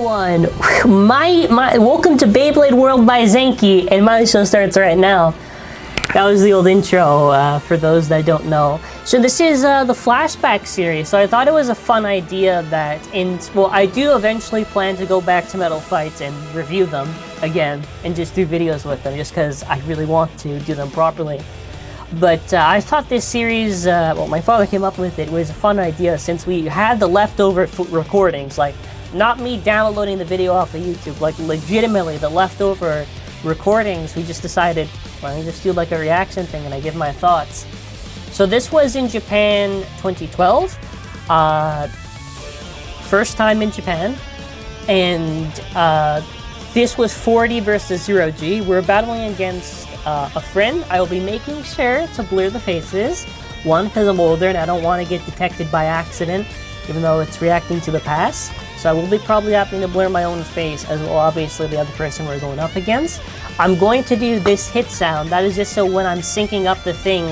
everyone, welcome to Beyblade World by Zankye, and my show starts right now. That was the old intro, for those that don't know. So this is the Flashback series, so I thought it was a fun idea that I do eventually plan to go back to Metal Fights and review them again, and just do videos with them, just because I really want to do them properly. But I thought this series, my father came up with it, was a fun idea since we had the leftover recordings, like, not me downloading the video off of YouTube, like, legitimately, the leftover recordings. We just decided, why don't we just do like a reaction thing and I give my thoughts. So this was in Japan 2012, first time in Japan, and this was 4D versus 0G. We're battling against a friend. I will be making sure to blur the faces. One, because I'm older and I don't want to get detected by accident, even though it's reacting to the past. So I will be probably having to blur my own face, as well obviously the other person we're going up against. I'm going to do this hit sound. That is just so when I'm syncing up the thing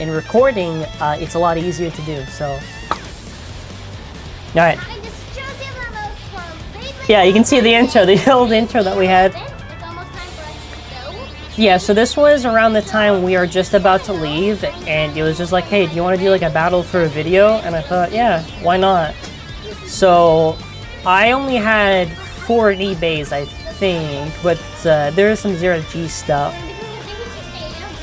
in recording, it's a lot easier to do, so. Alright. Yeah, you can see the intro, the old intro that we had. Yeah, so this was around the time we are just about to leave, and it was just like, hey, do you want to do like a battle for a video? And I thought, yeah, why not? So I only had 4D bays, I think, but there's some 0G stuff.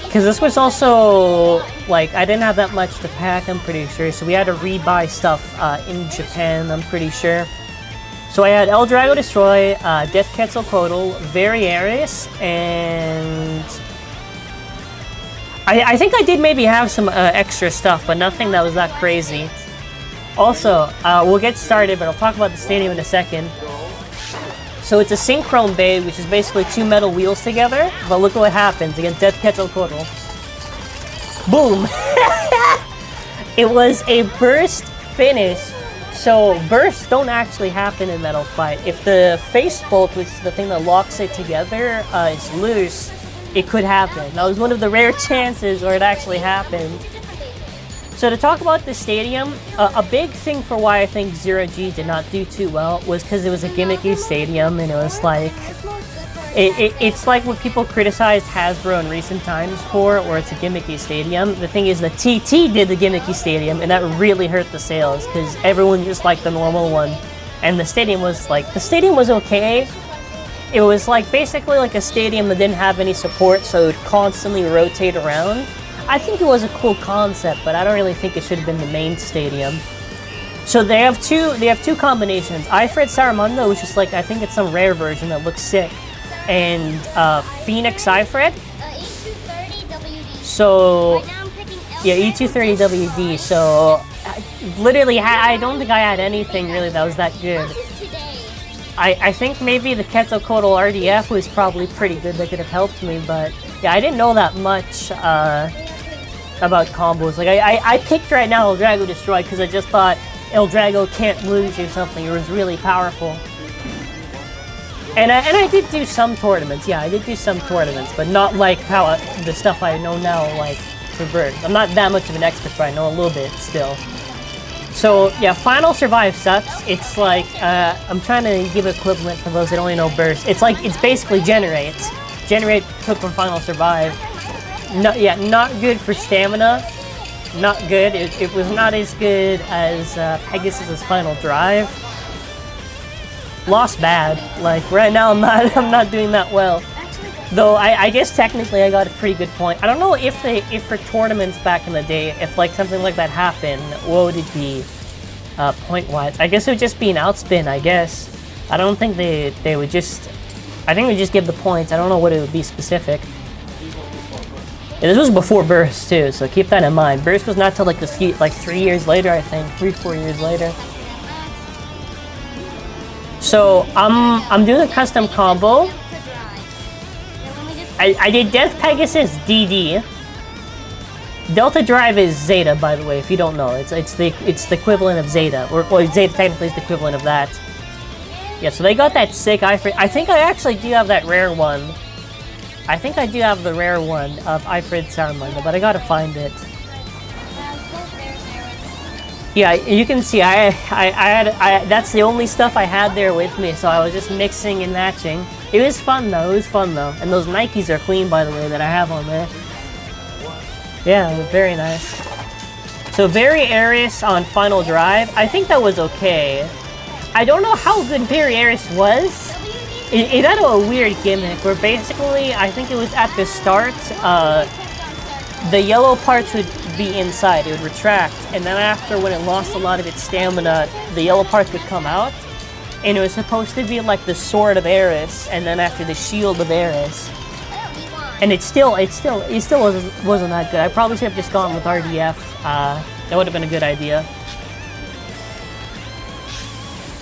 Because this was also, like, I didn't have that much to pack, I'm pretty sure, so we had to rebuy stuff in Japan, I'm pretty sure. So I had El Drago Destroy, Death Quetzalcoatl, Variaris, and I think I did maybe have some extra stuff, but nothing that was that crazy. Also, we'll get started, but I'll talk about the stadium in a second. So it's a synchrone bay, which is basically two metal wheels together, but look what happens against Death Quetzalcoatl. Boom! It was a burst finish. So bursts don't actually happen in Metal Fight. If the face bolt, which is the thing that locks it together, is loose, it could happen. That was one of the rare chances where it actually happened. So to talk about the stadium, a big thing for why I think 0G did not do too well was because it was a gimmicky stadium, and it was like, it's like what people criticized Hasbro in recent times for, where it's a gimmicky stadium. The thing is that TT did the gimmicky stadium, and that really hurt the sales because everyone just liked the normal one, and the stadium was okay. It was like basically like a stadium that didn't have any support, so it would constantly rotate around. I think it was a cool concept, but I don't really think it should have been the main stadium. So they have two combinations. Ifrit Saramundo, which is like, I think it's some rare version that looks sick, and Phoenix Ifrit. So yeah, E230WD. So literally, I don't think I had anything really that was that good. I think maybe the Quetzalcoatl RDF was probably pretty good. That could have helped me, but yeah, I didn't know that much about combos. Like I picked right now El Drago Destroy because I just thought El Drago can't lose or something. It was really powerful. And I did do some tournaments. Yeah, I did do some tournaments, but not like how the stuff I know now, like for Bird. I'm not that much of an expert, but I know a little bit still. So yeah, Final Survive sucks. It's like I'm trying to give equivalent for those that only know Burst. It's like it's basically Generate. Generate took from Final Survive. No, yeah, not good for stamina. Not good. It was not as good as Pegasus's Final Drive. Lost bad. Like right now, I'm not doing that well. Though I guess technically I got a pretty good point. I don't know if for tournaments back in the day, if like something like that happened, what would it be point-wise? I guess it would just be an outspin, I guess. I don't think they would just, I think we just give the points. I don't know what it would be specific. Yeah, this was before Burst too, so keep that in mind. Burst was not till like 3 years later, I think, 3-4 years later. So I'm doing a custom combo. I did Death Pegasus DD. Delta Drive is Zeta, by the way, if you don't know. It's the equivalent of Zeta, or Zeta technically is the equivalent of that. Yeah, so they got that sick Ifrit. I think I actually do have that rare one. I think I do have the rare one of Ifrit Saruman, but I gotta find it. Yeah, you can see that's the only stuff I had there with me, so I was just mixing and matching. It was fun though, And those Nikes are clean, by the way, that I have on there. Yeah, very nice. So Very Aris on Final Drive, I think that was okay. I don't know how good Very Aris was. It had a weird gimmick where basically, I think it was at the start, the yellow parts would be inside, it would retract, and then after, when it lost a lot of its stamina, the yellow parts would come out, and it was supposed to be like the Sword of Eris, and then after the Shield of Eris. And it still wasn't that good. I probably should have just gone with RDF. That would have been a good idea.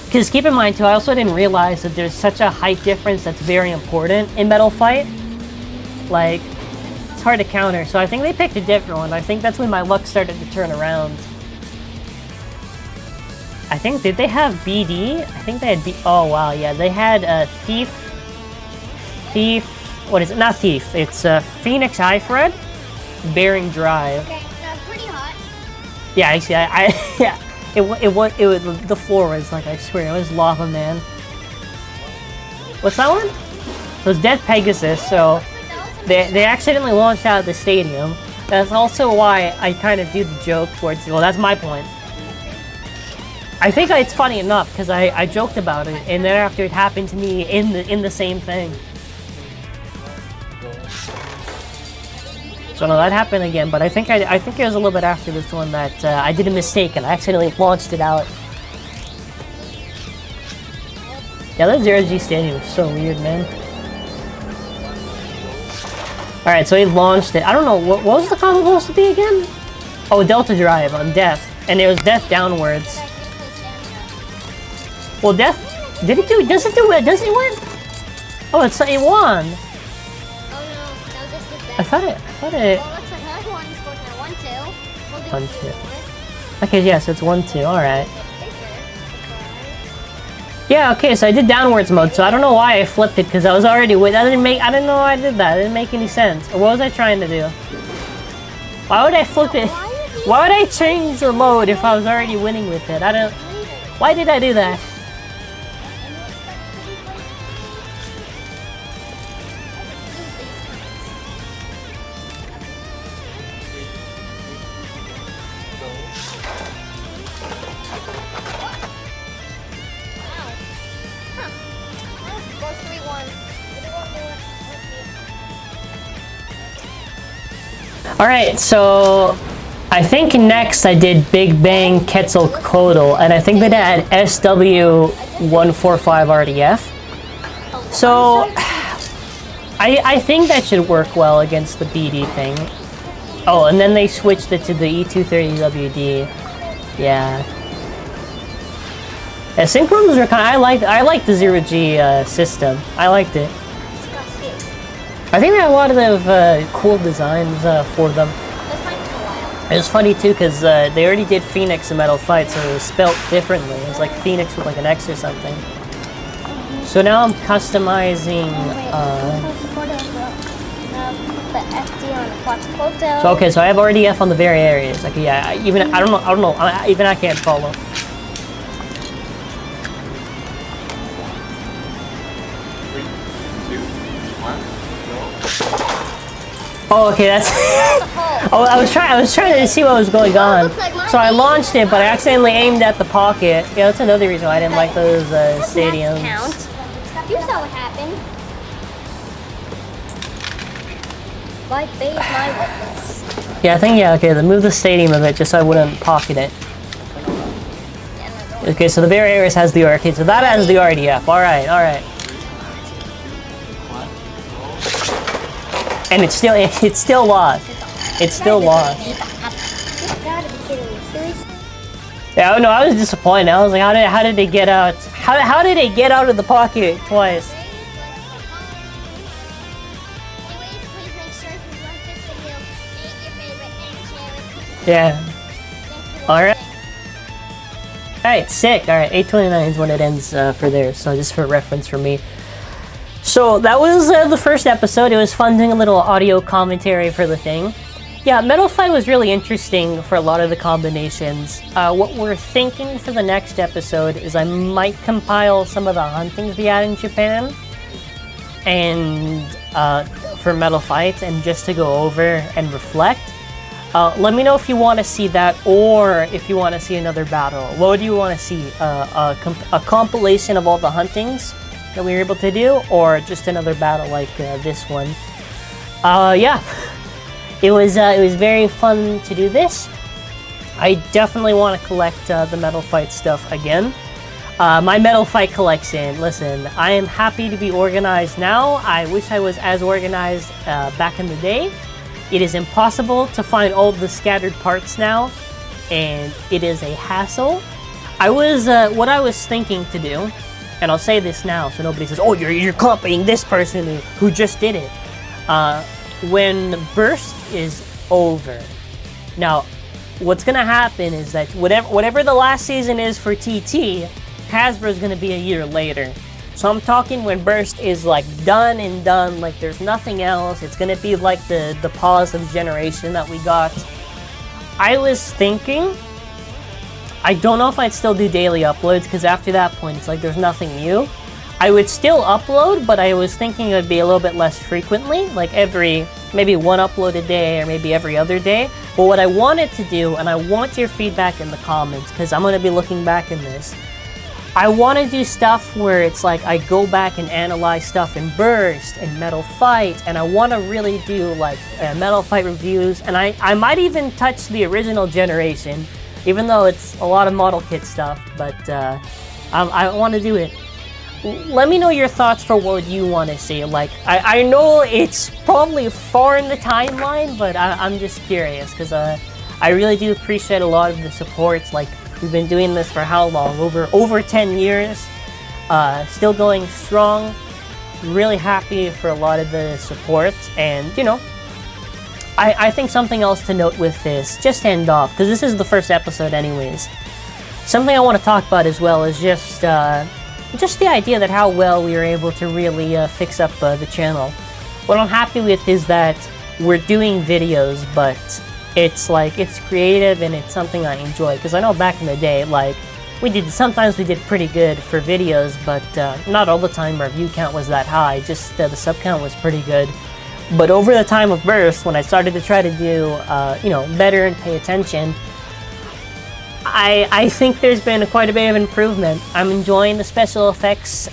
Because keep in mind too, I also didn't realize that there's such a height difference that's very important in Metal Fight. Like, it's hard to counter, so I think they picked a different one. I think that's when my luck started to turn around. I think, did they have BD? I think they had oh wow, yeah, they had Thief, what is it? Not Thief, it's Phoenix Ifred, Bearing Drive. Okay, pretty hot. Yeah, actually, yeah, it was, the floor was like, I swear, it was lava, man. What's that one? It was Death Pegasus, so they accidentally launched out of the stadium. That's also why I kind of do the joke towards, well, that's my point. I think it's funny enough because I joked about it, and then after it happened to me in the same thing. So no, that happened again, but I think it was a little bit after this one that I did a mistake and I accidentally launched it out. Yeah, that 0G stadium is so weird, man. Alright, so he launched it. I don't know, what was the combo supposed to be again? Oh, Delta Drive on Death. And it was Death downwards. Well, Death... Did it do... Does it win? Oh, it won! Oh no, that was just the I thought it... Well, looks like another one scored now. 1-2. We'll do 1-2. Okay, yeah, so it's 1-2, alright. Yeah, okay, so I did downwards mode, so I don't know why I flipped it, because I was already with... I didn't know why I did that. It didn't make any sense. Or what was I trying to do? Why would I flip it? Why would I change the mode if I was already winning with it? I don't... Why did I do that? Alright, so I think next I did Big Bang Quetzalcoatl, and I think that had SW145 RDF. So I think that should work well against the BD thing. Oh, and then they switched it to the E230WD. Yeah. Yeah, Synchrones are kind of, I like the 0G system. I liked it. I think they have a lot of cool designs for them. It was funny too because they already did Phoenix in Metal Fight, so it was spelt differently. It was like Phoenix with like an X or something. So now I'm customizing. So okay, so I have RDF on the very areas. Like yeah, I don't know. Even I can't follow. Oh, okay, that's... oh, I was trying to see what was going on. So I launched it, but I accidentally aimed at the pocket. Yeah, that's another reason why I didn't like those stadiums. You saw what happened. My base, my witness. Yeah, I think, yeah, okay, then move the stadium a bit just so I wouldn't pocket it. Okay, so the very areas has the arcade, so that has the RDF. Alright, alright. And it's still lost. It's still lost. Yeah, no, I was disappointed. I was like, how did they get out? How did they get out of the pocket twice? Yeah. Alright. Alright, sick. Alright, 8:29 is when it ends for there. So just for reference for me. So that was the first episode. It was fun doing a little audio commentary for the thing. Yeah, Metal Fight was really interesting for a lot of the combinations. What we're thinking for the next episode is I might compile some of the huntings we had in Japan and for Metal Fight, and just to go over and reflect. Let me know if you want to see that, or if you want to see another battle. What do you want to see? A compilation of all the huntings that we were able to do, or just another battle like this one? Yeah, it was very fun to do this. I definitely want to collect the Metal Fight stuff again. My Metal Fight collection, listen, I am happy to be organized now. I wish I was as organized back in the day. It is impossible to find all the scattered parts now, and it is a hassle. What I was thinking to do, and I'll say this now so nobody says, oh, you're copying this person who just did it. When Burst is over, now what's gonna happen is that whatever the last season is for TT, Hasbro is gonna be a year later. So I'm talking when Burst is like done and done, like there's nothing else. It's gonna be like the pause of generation that we got. I was thinking, I don't know if I'd still do daily uploads, because after that point it's like there's nothing new. I would still upload, but I was thinking it would be a little bit less frequently, like maybe one upload a day or maybe every other day. But what I wanted to do, and I want your feedback in the comments, because I'm gonna be looking back in this. I want to do stuff where it's like I go back and analyze stuff in Burst and Metal Fight, and I want to really do like Metal Fight reviews, and I might even touch the original generation, even though it's a lot of model kit stuff, but I want to do it. Let me know your thoughts for what you want to see. Like, I know it's probably far in the timeline, but I'm just curious, because I really do appreciate a lot of the supports. Like, we've been doing this for how long? Over 10 years. Still going strong. Really happy for a lot of the support. And, you know, I think something else to note with this, just to end off, because this is the first episode anyways. Something I want to talk about as well is just the idea that how well we were able to really fix up the channel. What I'm happy with is that we're doing videos, but it's like, it's creative and it's something I enjoy, because I know back in the day, like, sometimes we did pretty good for videos, but not all the time our view count was that high, just the sub count was pretty good. But over the time of Burst, when I started to try to do, you know, better and pay attention, I think there's been quite a bit of improvement. I'm enjoying the special effects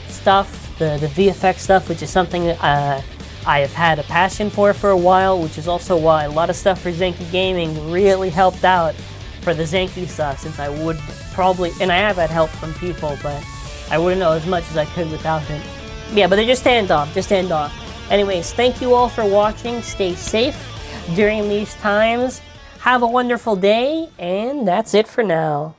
stuff, the VFX stuff, which is something I have had a passion for a while, which is also why a lot of stuff for Zankye Gaming really helped out for the Zankye stuff, since I would probably, and I have had help from people, but I wouldn't know as much as I could without it. Yeah, but they just end off. Anyways, thank you all for watching. Stay safe during these times. Have a wonderful day, and that's it for now.